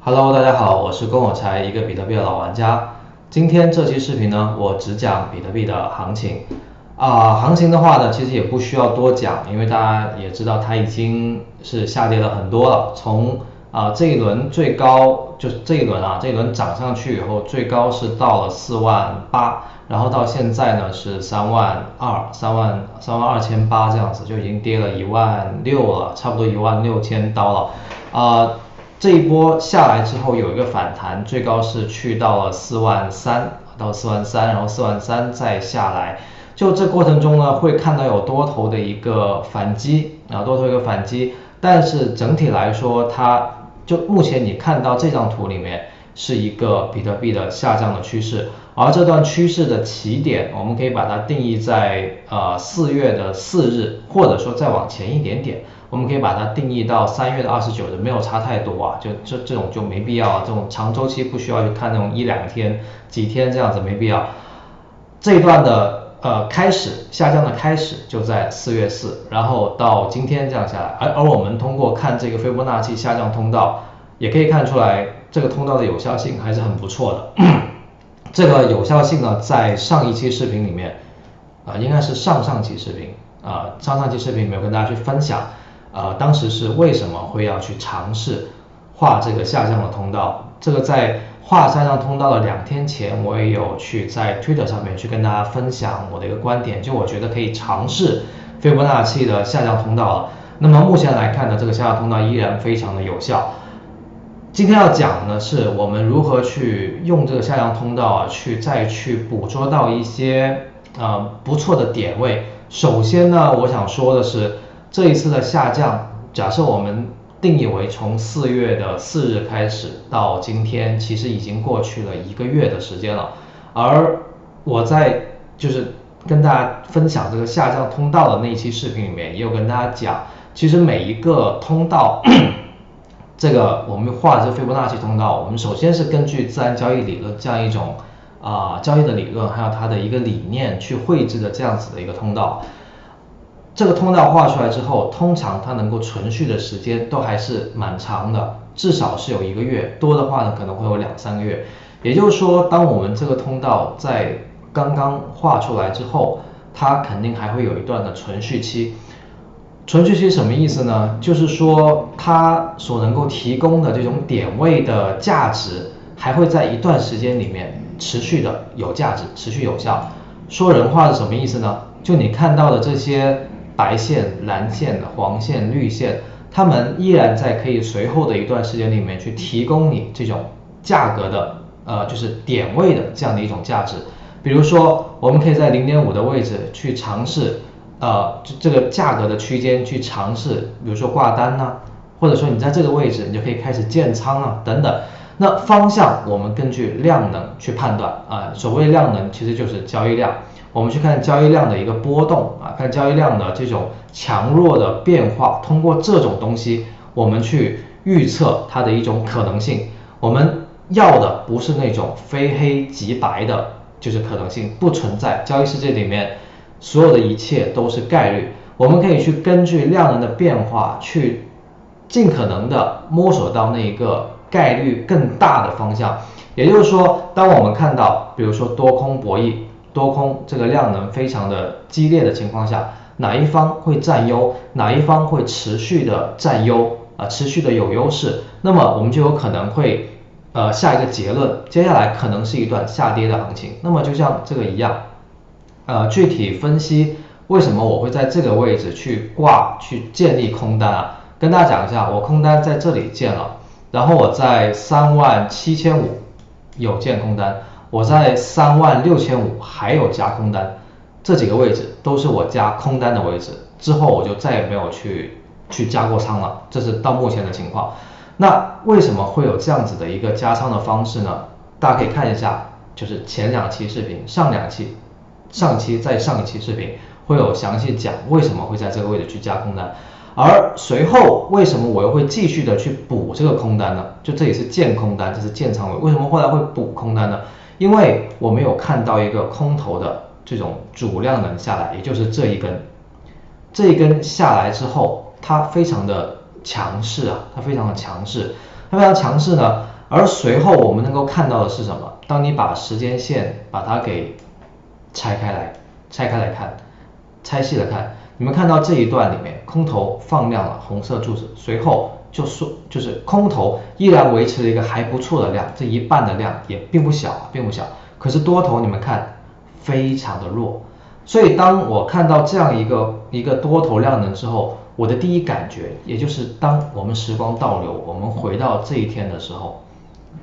Hello，大家好，我是龚有才，一个比特币的老玩家。今天这期视频呢，我只讲比特币的行情。行情的话呢，其实也不需要多讲，因为大家也知道它已经是下跌了很多了。从这一轮最高就是这一轮涨上去以后，最高是到了48000，然后到现在呢是32000，32800这样子，就已经跌了16000了，差不多16000刀了。这一波下来之后有一个反弹，最高是去到了43000，然后43000再下来。就这过程中呢，会看到有多头的一个反击但是整体来说，它就目前你看到这张图里面是一个比特币的下降的趋势，而这段趋势的起点，我们可以把它定义在4月的4日，或者说再往前一点点。我们可以把它定义到3月的29日，没有差太多啊，就这种就没必要这种长周期不需要去看那种1、2天、几天这样子没必要。这一段的下降的开始就在4月4，然后到今天这样下来，而我们通过看这个斐波那契下降通道，也可以看出来这个通道的有效性还是很不错的。这个有效性呢，在上一期视频里面，应该是上上期视频里面有跟大家去分享。当时是为什么会要去尝试画这个下降的通道？这个在画下降通道的2天前，我也有去在 Twitter 上面去跟大家分享我的一个观点，就我觉得可以尝试斐波那契的下降通道了。那么目前来看呢，这个下降通道依然非常的有效。今天要讲的是我们如何去用这个下降通道再去捕捉到一些不错的点位。首先呢，我想说的是，这一次的下降，假设我们定义为从4月的4日开始到今天，其实已经过去了1个月的时间了。而我在就是跟大家分享这个下降通道的那一期视频里面，也有跟大家讲，其实每一个通道这个我们画的这个斐波那契通道，我们首先是根据自然交易理论这样一种交易的理论，还有它的一个理念去绘制的这样子的一个通道。这个通道画出来之后，通常它能够存续的时间都还是蛮长的，至少是有1个月，多的话呢可能会有2、3个月。也就是说，当我们这个通道在刚刚画出来之后，它肯定还会有一段的存续期。存续期什么意思呢？就是说它所能够提供的这种点位的价值，还会在一段时间里面持续的有价值，持续有效。说人话是什么意思呢？就你看到的这些白线、蓝线、黄线、绿线，它们依然在可以随后的一段时间里面去提供你这种价格的就是点位的这样的一种价值。比如说，我们可以在0.5的位置去尝试这个价格的区间去尝试，比如说挂单或者说你在这个位置你就可以开始建仓等等。那方向我们根据量能去判断所谓量能其实就是交易量。我们去看交易量的一个波动看交易量的这种强弱的变化，通过这种东西我们去预测它的一种可能性。我们要的不是那种非黑即白的就是可能性，不存在，交易世界里面所有的一切都是概率。我们可以去根据量能的变化去尽可能的摸索到那一个概率更大的方向。也就是说，当我们看到比如说多空博弈，多空这个量能非常的激烈的情况下，哪一方会占优，哪一方会持续的占优持续的有优势，那么我们就有可能会下一个结论，接下来可能是一段下跌的行情。那么就像这个一样具体分析为什么我会在这个位置去建立空单跟大家讲一下，我空单在这里建了，然后我在37500有建空单，我在36500还有加空单，这几个位置都是我加空单的位置，之后我就再也没有去加过仓了，这是到目前的情况。那为什么会有这样子的一个加仓的方式呢？大家可以看一下，就是前2期视频，上一期视频会有详细讲为什么会在这个位置去加空单，而随后为什么我又会继续的去补这个空单呢？就这里是建空单，这是建仓位，为什么后来会补空单呢？因为我没有看到一个空头的这种主量能下来，也就是这一根下来之后，它非常的强势它非常的强势，它非常强势呢。而随后我们能够看到的是什么？当你把时间线把它给拆开来看，拆细了看，你们看到这一段里面，空头放量了红色柱子，随后就是空头依然维持了一个还不错的量，这一半的量也并不小，可是多头你们看非常的弱。所以当我看到这样一个多头量能之后，我的第一感觉，也就是当我们时光倒流，我们回到这一天的时候，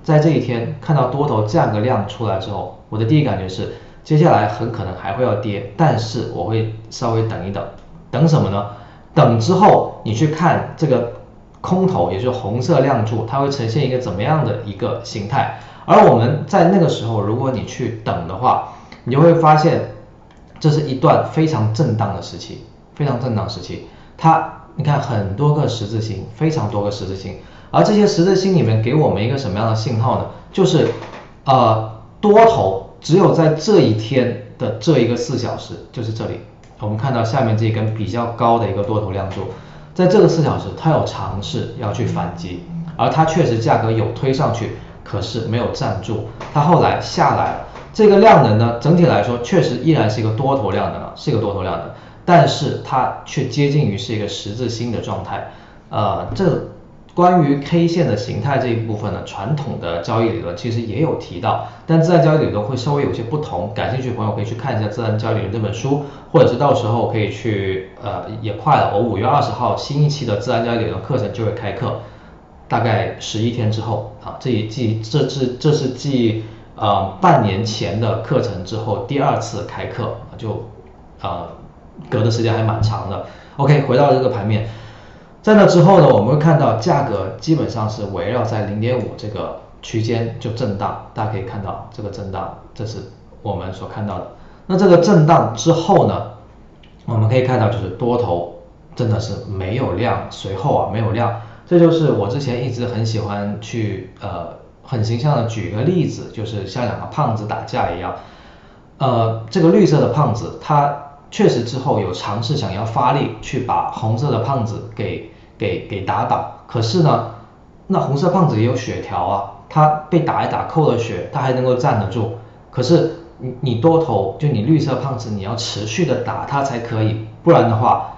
在这一天看到多头这样个量出来之后，我的第一感觉是接下来很可能还会要跌，但是我会稍微等一等。等什么呢？等之后你去看这个空头，也就是红色亮柱，它会呈现一个怎么样的一个形态。而我们在那个时候，如果你去等的话，你就会发现这是一段非常震荡的时期，你看很多个十字星，非常多个十字星，而这些十字星里面给我们一个什么样的信号呢？就是多头只有在这一天的这一个4小时，就是这里，我们看到下面这一根比较高的一个多头亮柱，在这个4小时它有尝试要去反击，而它确实价格有推上去，可是没有站住，它后来下来了。这个量能呢，整体来说确实依然是一个多头量能，但是它却接近于是一个十字星的状态。这关于 K 线的形态这一部分呢，传统的交易理论其实也有提到，但自然交易理论会稍微有些不同。感兴趣的朋友可以去看一下《自然交易理论》这本书，或者是到时候可以去也快了，我5月20号新一期的自然交易理论课程就会开课，大概11天之后啊，这是继半年前的课程之后第2次开课，就隔的时间还蛮长的。OK， 回到这个盘面，在那之后呢，我们会看到价格基本上是围绕在 0.5 这个区间就震荡，大家可以看到这个震荡，这是我们所看到的。那这个震荡之后呢，我们可以看到就是多头真的是没有量，随后没有量，这就是我之前一直很喜欢去很形象的举个例子，就是像两个胖子打架一样，这个绿色的胖子他确实之后有尝试想要发力去把红色的胖子给打倒，可是呢，那红色胖子也有血条啊，他被打一打扣了血，他还能够站得住，可是你多头就你绿色胖子你要持续的打他才可以，不然的话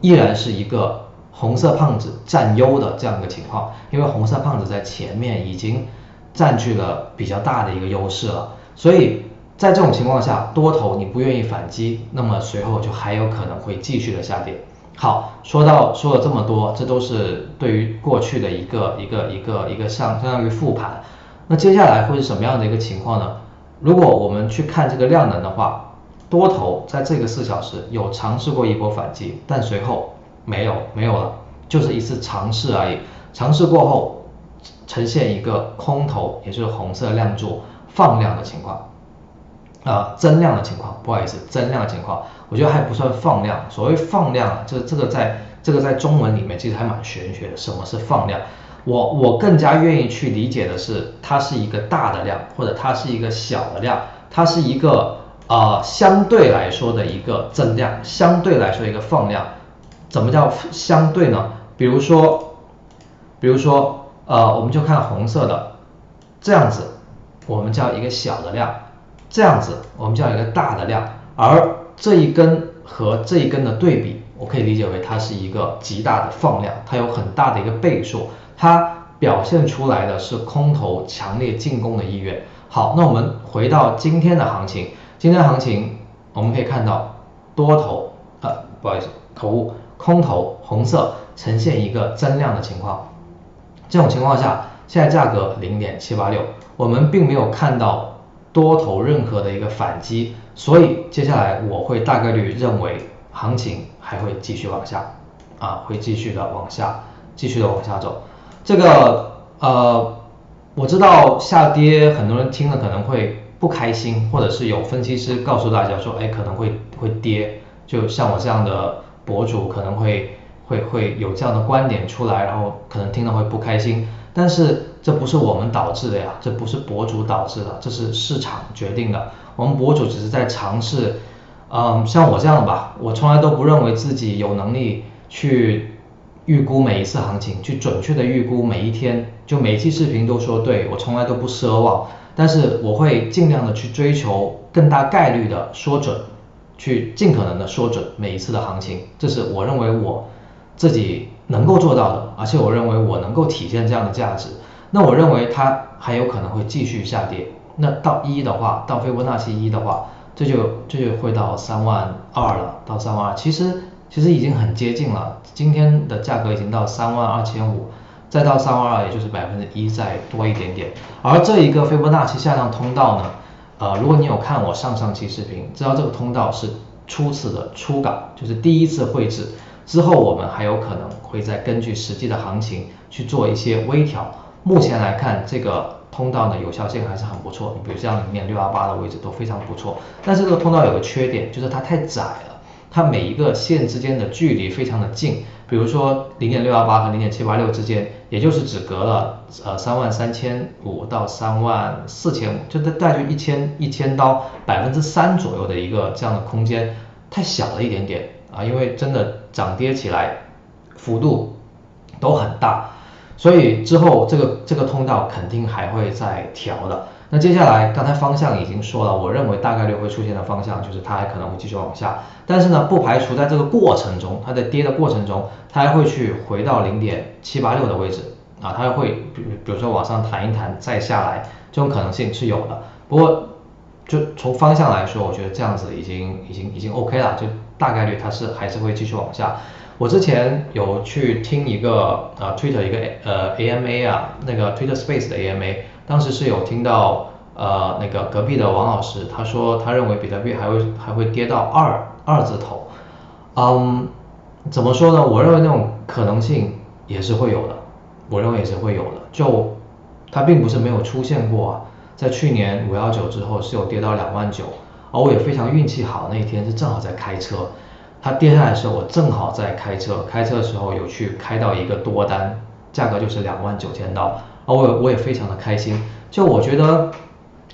依然是一个红色胖子占优的这样一个情况，因为红色胖子在前面已经占据了比较大的一个优势了，所以在这种情况下，多头你不愿意反击，那么随后就还有可能会继续的下跌。好，说了这么多，这都是对于过去的一个相当于复盘。那接下来会是什么样的一个情况呢？如果我们去看这个量能的话，多头在这个4小时有尝试过一波反击，但随后没有了，就是一次尝试而已。尝试过后呈现一个空头，也就是红色亮柱放量的情况。增量的情况，不好意思，增量的情况，我觉得还不算放量。所谓放量，这个在中文里面其实还蛮玄学的。什么是放量？我更加愿意去理解的是，它是一个大的量，或者它是一个小的量，它是一个相对来说的一个增量，相对来说一个放量。怎么叫相对呢？比如说我们就看红色的，这样子我们叫一个小的量。这样子我们叫一个大的量，而这一根和这一根的对比，我可以理解为它是一个极大的放量，它有很大的一个倍数，它表现出来的是空头强烈进攻的意愿。好，那我们回到今天的行情，我们可以看到多头不好意思口误，空头红色呈现一个增量的情况，这种情况下，现在价格0.786，我们并没有看到多头任何的一个反击，所以接下来我会大概率认为行情还会继续往下，会继续的往下走。这个我知道下跌很多人听了可能会不开心，或者是有分析师告诉大家说，可能会跌，就像我这样的博主可能会有这样的观点出来，然后可能听了会不开心。但是这不是我们导致的呀，这不是博主导致的，这是市场决定的。我们博主只是在尝试，像我这样吧，我从来都不认为自己有能力去预估每一次行情，去准确的预估每一天，就每一期视频都说对，我从来都不奢望，但是我会尽量的去追求更大概率的说准，去尽可能的说准每一次的行情，这是我认为我自己能够做到的，而且我认为我能够体现这样的价值。那我认为它还有可能会继续下跌，那到一的话，到斐波那契1的话，这就会到32000了，到32000，其实已经很接近了，今天的价格已经到32500，再到322，也就是1%再多一点点。而这一个斐波那契下降通道呢，如果你有看我上期视频，知道这个通道是初次的初稿，就是第一次绘制，之后我们还有可能会再根据实际的行情去做一些微调。目前来看，这个通道呢有效性还是很不错，你比如像0.628的位置都非常不错，但是这个通道有个缺点，就是它太窄了，它每一个线之间的距离非常的近，比如说0.618和0.786之间，也就是只隔了33500到34500，就大概就1000刀3%左右的一个这样的空间，太小了一点点啊，因为真的涨跌起来幅度都很大。所以之后这个通道肯定还会再调的。那接下来刚才方向已经说了，我认为大概率会出现的方向就是它还可能会继续往下，但是呢不排除在这个过程中，它在跌的过程中，它还会去回到0.786的位置啊，它会比如说往上弹一弹再下来，这种可能性是有的。不过就从方向来说，我觉得这样子已经 OK 了，就大概率它还是会继续往下。我之前有去听一个Twitter 一个AMA 啊，那个 Twitter Space 的 AMA， 当时是有听到那个隔壁的王老师，他说他认为比特币还会跌到二字头，怎么说呢？我认为那种可能性也是会有的，我认为也是会有的，就它并不是没有出现过啊，在去年519之后是有跌到29000，而我也非常运气好，那一天是正好在开车。它跌下来的时候，我正好在开车的时候有去开到一个多单，价格就是29000刀，而我也非常的开心。就我觉得，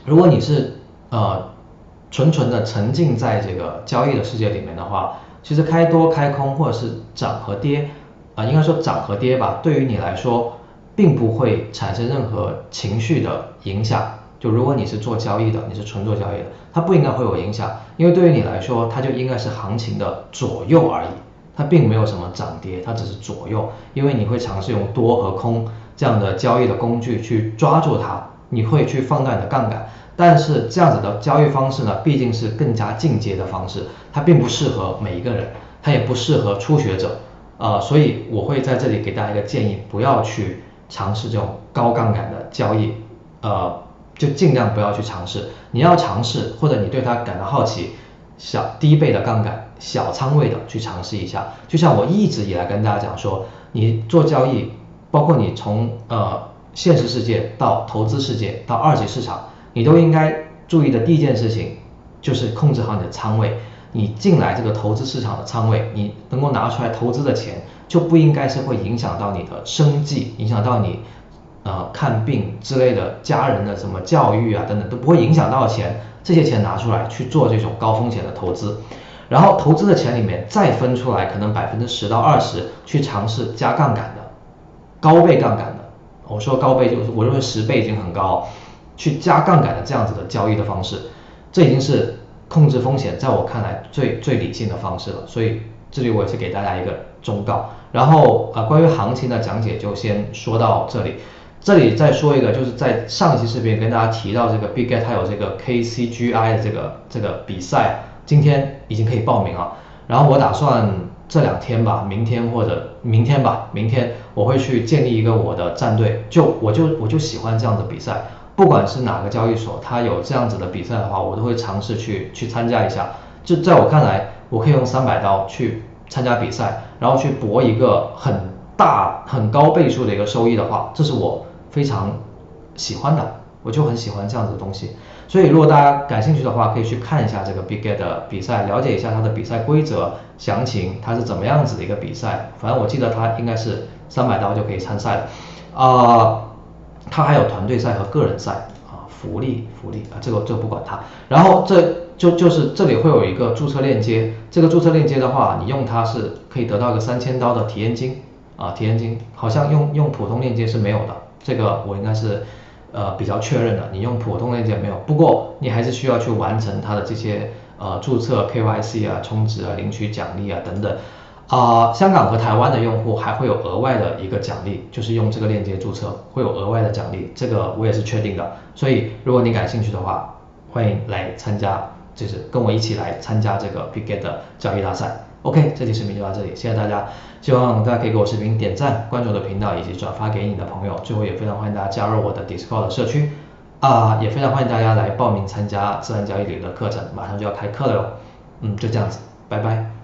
如果你是纯的沉浸在这个交易的世界里面的话，其实开多开空或者是涨和跌应该说涨和跌吧，对于你来说并不会产生任何情绪的影响。就如果你是做交易的，你是纯做交易的，它不应该会有影响，因为对于你来说，它就应该是行情的左右而已，它并没有什么涨跌，它只是左右，因为你会尝试用多和空这样的交易的工具去抓住它，你会去放大你的杠杆，但是这样子的交易方式呢，毕竟是更加进阶的方式，它并不适合每一个人，它也不适合初学者，所以我会在这里给大家一个建议，不要去尝试这种高杠杆的交易，就尽量不要去尝试。你要尝试，或者你对它感到好奇，低倍的杠杆、小仓位的去尝试一下。就像我一直以来跟大家讲说，你做交易，包括你从现实世界到投资世界到二级市场，你都应该注意的第一件事情就是控制好你的仓位。你进来这个投资市场的仓位，你能够拿出来投资的钱，就不应该是会影响到你的生计，影响到你看病之类的家人的什么教育啊等等都不会影响到钱，这些钱拿出来去做这种高风险的投资，然后投资的钱里面再分出来可能10%到20%去尝试加杠杆的，高倍杠杆的，我说高倍就是我认为10倍已经很高，去加杠杆的这样子的交易的方式，这已经是控制风险在我看来最理性的方式了，所以这里我也是给大家一个忠告。然后关于行情的讲解就先说到这里。这里再说一个，就是在上一期视频跟大家提到这个 Bitget 它有这个 KCGI 的这个比赛，今天已经可以报名了。然后我打算这2天吧，明天或者明天吧，明天我会去建立一个我的战队，我就喜欢这样的比赛，不管是哪个交易所，它有这样子的比赛的话，我都会尝试去参加一下。就在我看来，我可以用300刀去参加比赛，然后去博一个很高倍数的一个收益的话，这是我非常喜欢的，我就很喜欢这样子的东西。所以如果大家感兴趣的话，可以去看一下这个 Bitget 的比赛，了解一下它的比赛规则详情，它是怎么样子的一个比赛。反正我记得它应该是300刀就可以参赛的，它还有团队赛和个人赛福利这个不管它。然后就是这里会有一个注册链接，这个注册链接的话，你用它是可以得到一个3000刀的体验金体验金，好像用普通链接是没有的，这个我应该是比较确认的，你用普通链接没有，不过你还是需要去完成它的这些注册 KYC 啊、充值啊、领取奖励啊等等。香港和台湾的用户还会有额外的一个奖励，就是用这个链接注册会有额外的奖励，这个我也是确定的。所以如果你感兴趣的话，欢迎来参加，就是跟我一起来参加这个 Bitget 的交易大赛。OK， 这期视频就到这里，谢谢大家，希望大家可以给我视频点赞、关注我的频道以及转发给你的朋友。最后也非常欢迎大家加入我的 Discord 的社区，也非常欢迎大家来报名参加自然交易里的课程，马上就要开课了哟。就这样子，拜拜。